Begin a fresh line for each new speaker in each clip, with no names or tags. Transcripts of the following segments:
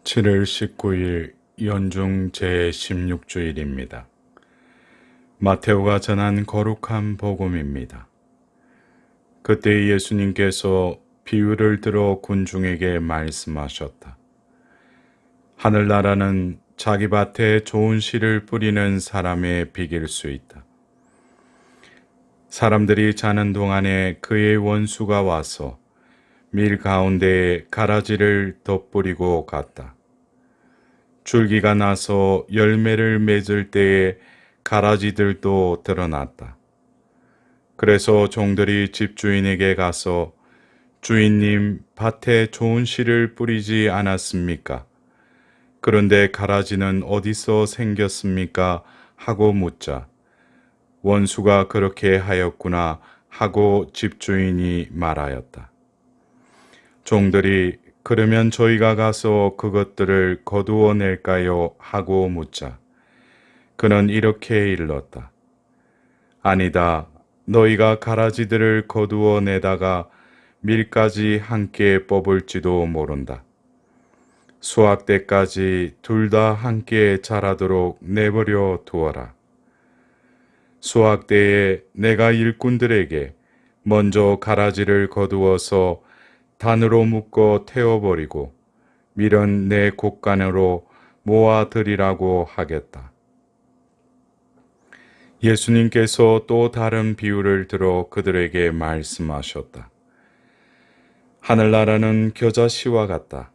7월 19일 연중 제16주일입니다. 마테오가 전한 거룩한 복음입니다. 그때 예수님께서 비유를 들어 군중에게 말씀하셨다. 하늘나라는 자기 밭에 좋은 씨를 뿌리는 사람에 비길 수 있다. 사람들이 자는 동안에 그의 원수가 와서 밀 가운데에 가라지를 덧뿌리고 갔다. 줄기가 나서 열매를 맺을 때에 가라지들도 드러났다. 그래서 종들이 집주인에게 가서 주인님, 밭에 좋은 씨를 뿌리지 않았습니까? 그런데 가라지는 어디서 생겼습니까? 하고 묻자 원수가 그렇게 하였구나 하고 집주인이 말하였다. 종들이 그러면 저희가 가서 그것들을 거두어 낼까요? 하고 묻자 그는 이렇게 일렀다. 아니다. 너희가 가라지들을 거두어 내다가 밀까지 함께 뽑을지도 모른다. 수확 때까지 둘 다 함께 자라도록 내버려 두어라. 수확 때에 내가 일꾼들에게 먼저 가라지를 거두어서 단으로 묶어 태워버리고 밀은 내 곳간으로 모아들이라고 하겠다. 예수님께서 또 다른 비유를 들어 그들에게 말씀하셨다. 하늘나라는 겨자씨와 같다.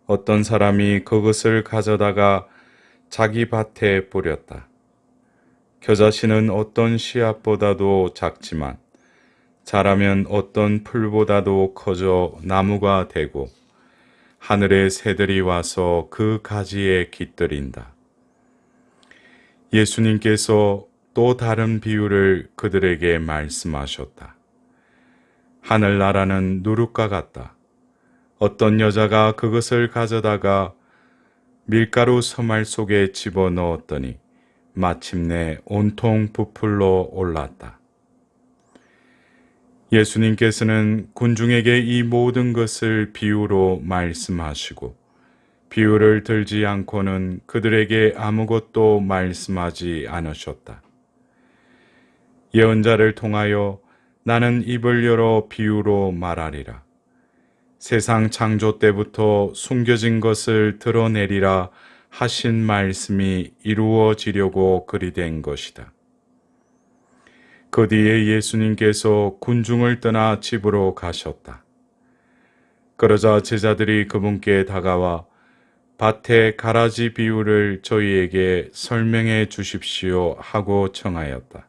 어떤 사람이 그것을 가져다가 자기 밭에 뿌렸다. 겨자씨는 어떤 씨앗보다도 작지만 자라면 어떤 풀보다도 커져 나무가 되고 하늘의 새들이 와서 그 가지에 깃들인다. 예수님께서 또 다른 비유를 그들에게 말씀하셨다. 하늘나라는 누룩과 같다. 어떤 여자가 그것을 가져다가 밀가루 서말 속에 집어넣었더니 마침내 온통 부풀러 올랐다. 예수님께서는 군중에게 이 모든 것을 비유로 말씀하시고 비유를 들지 않고는 그들에게 아무것도 말씀하지 않으셨다. 예언자를 통하여 나는 입을 열어 비유로 말하리라. 세상 창조 때부터 숨겨진 것을 드러내리라 하신 말씀이 이루어지려고 그리 된 것이다. 그 뒤에 예수님께서 군중을 떠나 집으로 가셨다. 그러자 제자들이 그분께 다가와 밭의 가라지 비유를 저희에게 설명해 주십시오 하고 청하였다.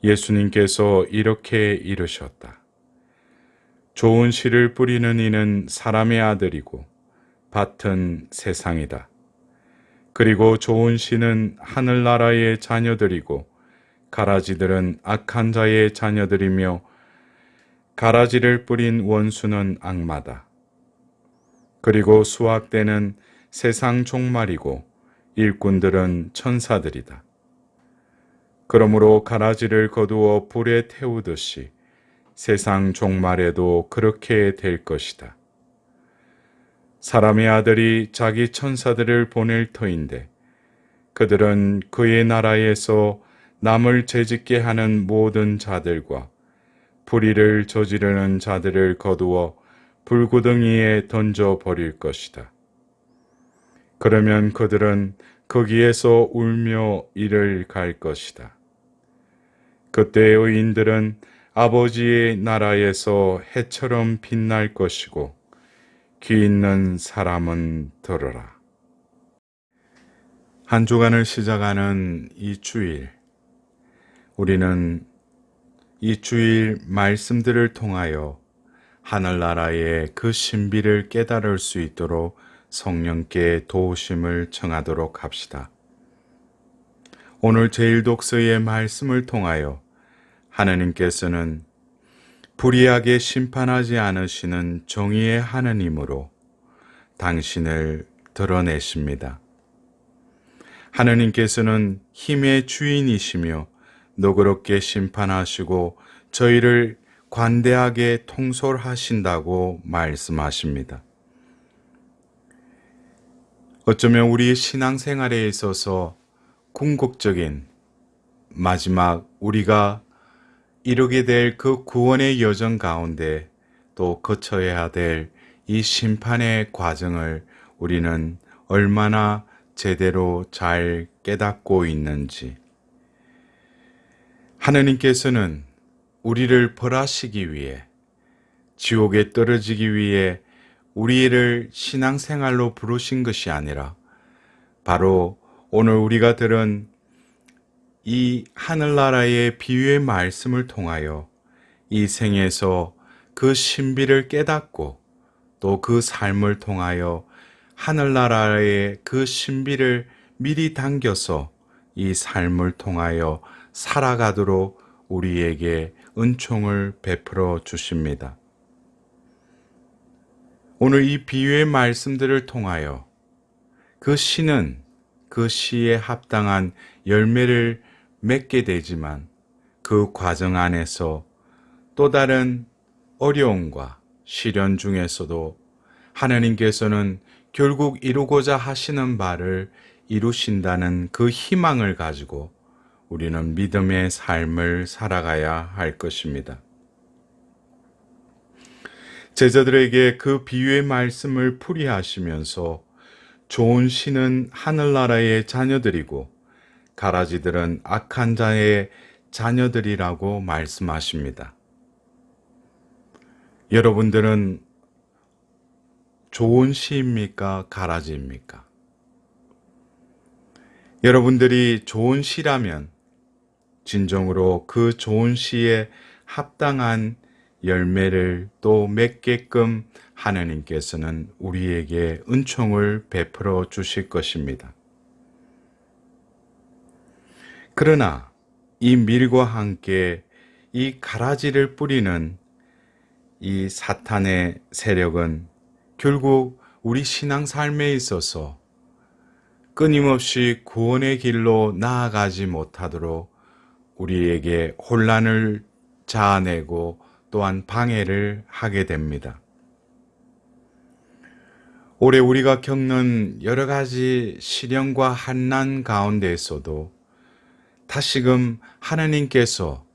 예수님께서 이렇게 이르셨다. 좋은 씨를 뿌리는 이는 사람의 아들이고 밭은 세상이다. 그리고 좋은 씨는 하늘나라의 자녀들이고 가라지들은 악한 자의 자녀들이며 가라지를 뿌린 원수는 악마다. 그리고 수확 때는 세상 종말이고 일꾼들은 천사들이다. 그러므로 가라지를 거두어 불에 태우듯이 세상 종말에도 그렇게 될 것이다. 사람의 아들이 자기 천사들을 보낼 터인데 그들은 그의 나라에서 남을 죄짓게 하는 모든 자들과 불의를 저지르는 자들을 거두어 불구덩이에 던져 버릴 것이다. 그러면 그들은 거기에서 울며 이를 갈 것이다. 그때 의인들은 아버지의 나라에서 해처럼 빛날 것이고 귀 있는 사람은 들으라. 한 주간을 시작하는 이 주일, 우리는 이 주일 말씀들을 통하여 하늘나라의 그 신비를 깨달을 수 있도록 성령께 도우심을 청하도록 합시다. 오늘 제1독서의 말씀을 통하여 하나님께서는 불의하게 심판하지 않으시는 정의의 하나님으로 당신을 드러내십니다. 하나님께서는 힘의 주인이시며 너그럽게 심판하시고 저희를 관대하게 통솔하신다고 말씀하십니다. 어쩌면 우리의 신앙생활에 있어서 궁극적인 마지막 우리가 이루게 될 그 구원의 여정 가운데 또 거쳐야 될 이 심판의 과정을 우리는 얼마나 제대로 잘 깨닫고 있는지, 하느님께서는 우리를 벌하시기 위해, 지옥에 떨어지기 위해 우리를 신앙생활로 부르신 것이 아니라 바로 오늘 우리가 들은 이 하늘나라의 비유의 말씀을 통하여 이 생에서 그 신비를 깨닫고 또 그 삶을 통하여 하늘나라의 그 신비를 미리 당겨서 이 삶을 통하여 살아가도록 우리에게 은총을 베풀어 주십니다. 오늘 이 비유의 말씀들을 통하여 그 시는 그 시에 합당한 열매를 맺게 되지만 그 과정 안에서 또 다른 어려움과 시련 중에서도 하나님께서는 결국 이루고자 하시는 바를 이루신다는 그 희망을 가지고 우리는 믿음의 삶을 살아가야 할 것입니다. 제자들에게 그 비유의 말씀을 풀이하시면서 좋은 씨는 하늘나라의 자녀들이고 가라지들은 악한 자의 자녀들이라고 말씀하십니다. 여러분들은 좋은 씨입니까? 가라지입니까? 여러분들이 좋은 씨라면 진정으로 그 좋은 씨에 합당한 열매를 또 맺게끔 하나님께서는 우리에게 은총을 베풀어 주실 것입니다. 그러나 이 밀과 함께 이 가라지를 뿌리는 이 사탄의 세력은 결국 우리 신앙 삶에 있어서 끊임없이 구원의 길로 나아가지 못하도록 우리에게 혼란을 자아내고 또한 방해를 하게 됩니다. 올해 우리가 겪는 여러 가지 시련과 환난 가운데에서도 다시금 하나님께서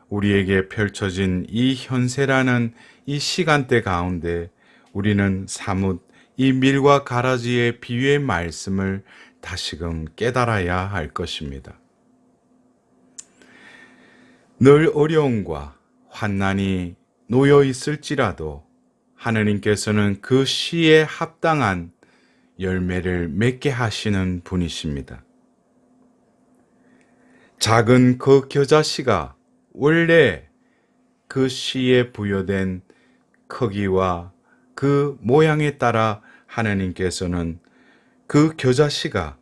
우리에게 펼쳐진 이 현세라는 이 시간대 가운데 우리는 사뭇 이 밀과 가라지의 비유의 말씀을 다시금 깨달아야 할 것입니다. 늘 어려움과 환난이 놓여 있을지라도 하나님께서는 그 시에 합당한 열매를 맺게 하시는 분이십니다. 작은 그 겨자씨가 원래 그 씨에 부여된 크기와 그 모양에 따라 하나님께서는 그 겨자씨가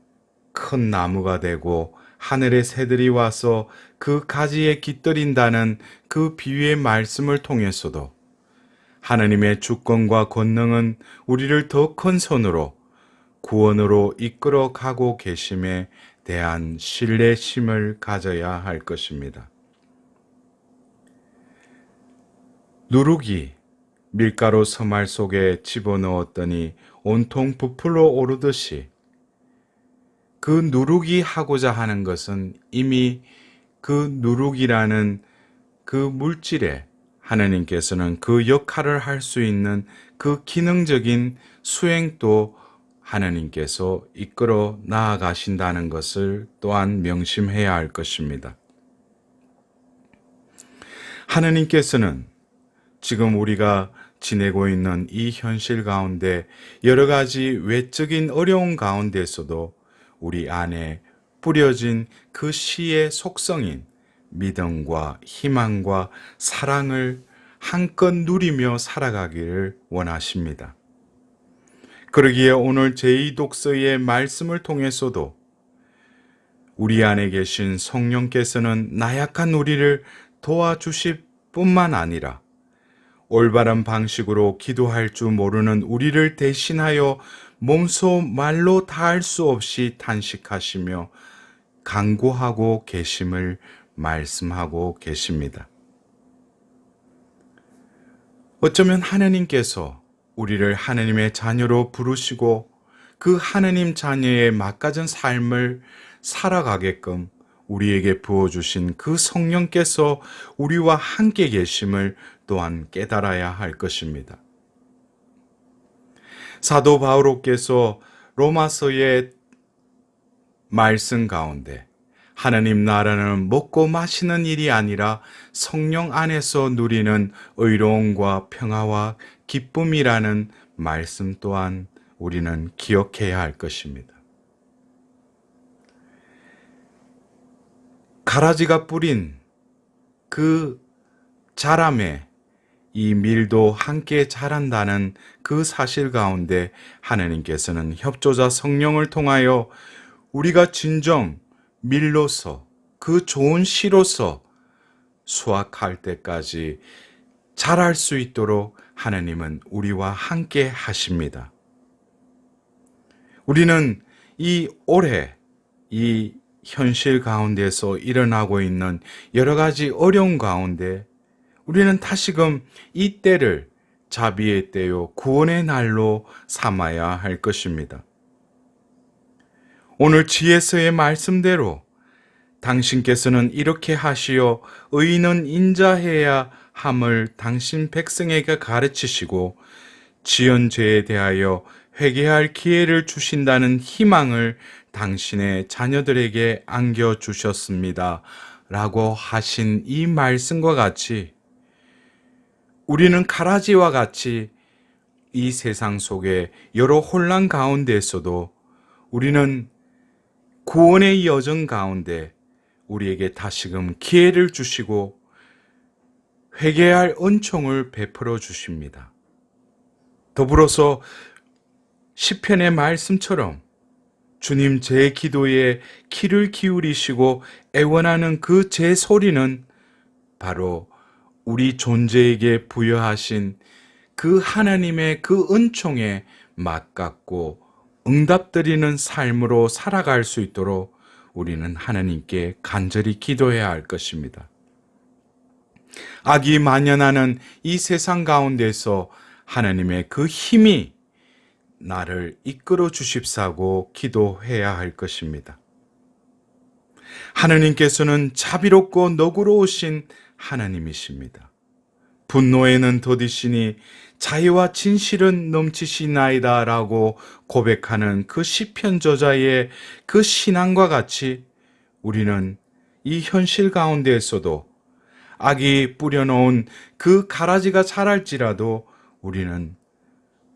큰 나무가 되고 하늘의 새들이 와서 그 가지에 깃들인다는 그 비유의 말씀을 통해서도 하나님의 주권과 권능은 우리를 더 큰 선으로 구원으로 이끌어 가고 계심에 대한 신뢰심을 가져야 할 것입니다. 누룩이 밀가루 서말 속에 집어넣었더니 온통 부풀어 오르듯이 그 누룩이 하고자 하는 것은 이미 그 누룩이라는 그 물질에 하나님께서는 그 역할을 할 수 있는 그 기능적인 수행도 하나님께서 이끌어 나아가신다는 것을 또한 명심해야 할 것입니다. 하나님께서는 지금 우리가 지내고 있는 이 현실 가운데 여러 가지 외적인 어려움 가운데서도 우리 안에 뿌려진 그 씨의 속성인 믿음과 희망과 사랑을 한껏 누리며 살아가기를 원하십니다. 그러기에 오늘 제2독서의 말씀을 통해서도 우리 안에 계신 성령께서는 나약한 우리를 도와주실 뿐만 아니라 올바른 방식으로 기도할 줄 모르는 우리를 대신하여 몸소 말로 다할 수 없이 탄식하시며 간구하고 계심을 말씀하고 계십니다. 어쩌면 하나님께서 우리를 하나님의 자녀로 부르시고 그 하느님 자녀의 막가진 삶을 살아가게끔 우리에게 부어주신 그 성령께서 우리와 함께 계심을 또한 깨달아야 할 것입니다. 사도 바오로께서 로마서의 말씀 가운데 하느님 나라는 먹고 마시는 일이 아니라 성령 안에서 누리는 의로움과 평화와 기쁨이라는 말씀 또한 우리는 기억해야 할 것입니다. 가라지가 뿌린 그 자람에 이 밀도 함께 자란다는 그 사실 가운데 하나님께서는 협조자 성령을 통하여 우리가 진정 밀로서 그 좋은 씨로서 수확할 때까지 자랄 수 있도록 하나님은 우리와 함께 하십니다. 우리는 이 올해 이 현실 가운데서 일어나고 있는 여러 가지 어려운 가운데 우리는 다시금 이 때를 자비의 때요 구원의 날로 삼아야 할 것입니다. 오늘 지혜서의 말씀대로 당신께서는 이렇게 하시어 의인은 인자해야 함을 당신 백성에게 가르치시고 지은 죄에 대하여 회개할 기회를 주신다는 희망을 당신의 자녀들에게 안겨주셨습니다. 라고 하신 이 말씀과 같이 우리는 가라지와 같이 이 세상 속에 여러 혼란 가운데에서도 우리는 구원의 여정 가운데 우리에게 다시금 기회를 주시고 회개할 은총을 베풀어 주십니다. 더불어서 시편의 말씀처럼 주님 제 기도에 귀를 기울이시고 애원하는 그 제 소리는 바로 우리 존재에게 부여하신 그 하나님의 그 은총에 맞갖고 응답드리는 삶으로 살아갈 수 있도록 우리는 하나님께 간절히 기도해야 할 것입니다. 악이 만연하는 이 세상 가운데서 하나님의 그 힘이 나를 이끌어 주십사고 기도해야 할 것입니다. 하나님께서는 자비롭고 너그러우신 하나님이십니다. 분노에는 더디시니 자유와 진실은 넘치시나이다 라고 고백하는 그 시편 저자의 그 신앙과 같이 우리는 이 현실 가운데에서도 악이 뿌려놓은 그 가라지가 자랄지라도 우리는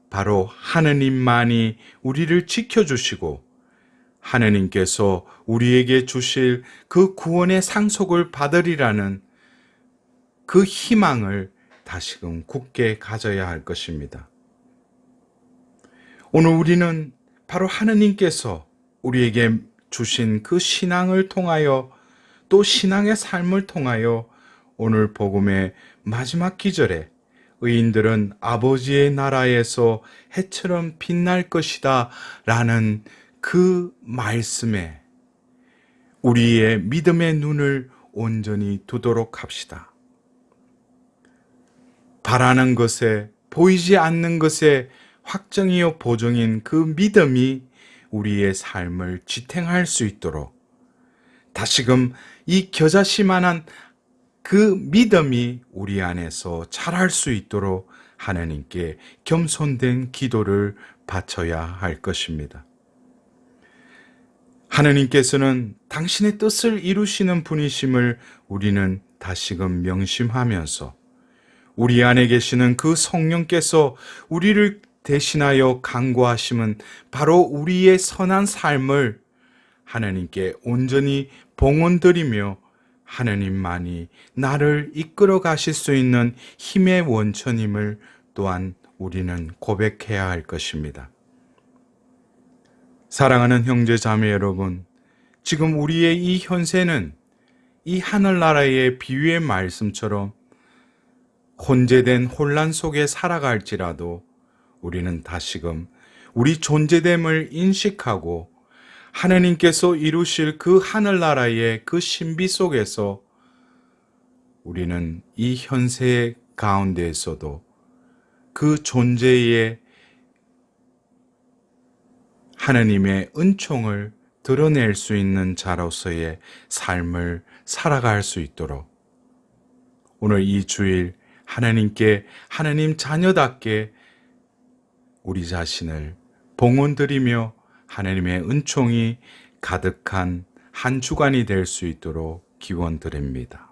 바로 하느님만이 우리를 지켜주시고 하느님께서 우리에게 주실 그 구원의 상속을 받으리라는 그 희망을 다시금 굳게 가져야 할 것입니다. 오늘 우리는 바로 하느님께서 우리에게 주신 그 신앙을 통하여 또 신앙의 삶을 통하여 오늘 복음의 마지막 기절에 의인들은 아버지의 나라에서 해처럼 빛날 것이다 라는 그 말씀에 우리의 믿음의 눈을 온전히 두도록 합시다. 바라는 것에 보이지 않는 것에 확정이요 보증인 그 믿음이 우리의 삶을 지탱할 수 있도록 다시금 이 겨자씨만한 그 믿음이 우리 안에서 자랄 수 있도록 하나님께 겸손된 기도를 바쳐야 할 것입니다. 하나님께서는 당신의 뜻을 이루시는 분이심을 우리는 다시금 명심하면서 우리 안에 계시는 그 성령께서 우리를 대신하여 간구하심은 바로 우리의 선한 삶을 하나님께 온전히 봉헌드리며 하나님만이 나를 이끌어 가실 수 있는 힘의 원천임을 또한 우리는 고백해야 할 것입니다. 사랑하는 형제 자매 여러분, 지금 우리의 이 현세는 이 하늘나라의 비유의 말씀처럼 혼재된 혼란 속에 살아갈지라도 우리는 다시금 우리 존재됨을 인식하고 하나님께서 이루실 그 하늘나라의 그 신비 속에서 우리는 이 현세 가운데에서도 그 존재의 하나님의 은총을 드러낼 수 있는 자로서의 삶을 살아갈 수 있도록 오늘 이 주일 하나님께 하나님 자녀답게 우리 자신을 봉헌드리며 하나님의 은총이 가득한 한 주간이 될 수 있도록 기원드립니다.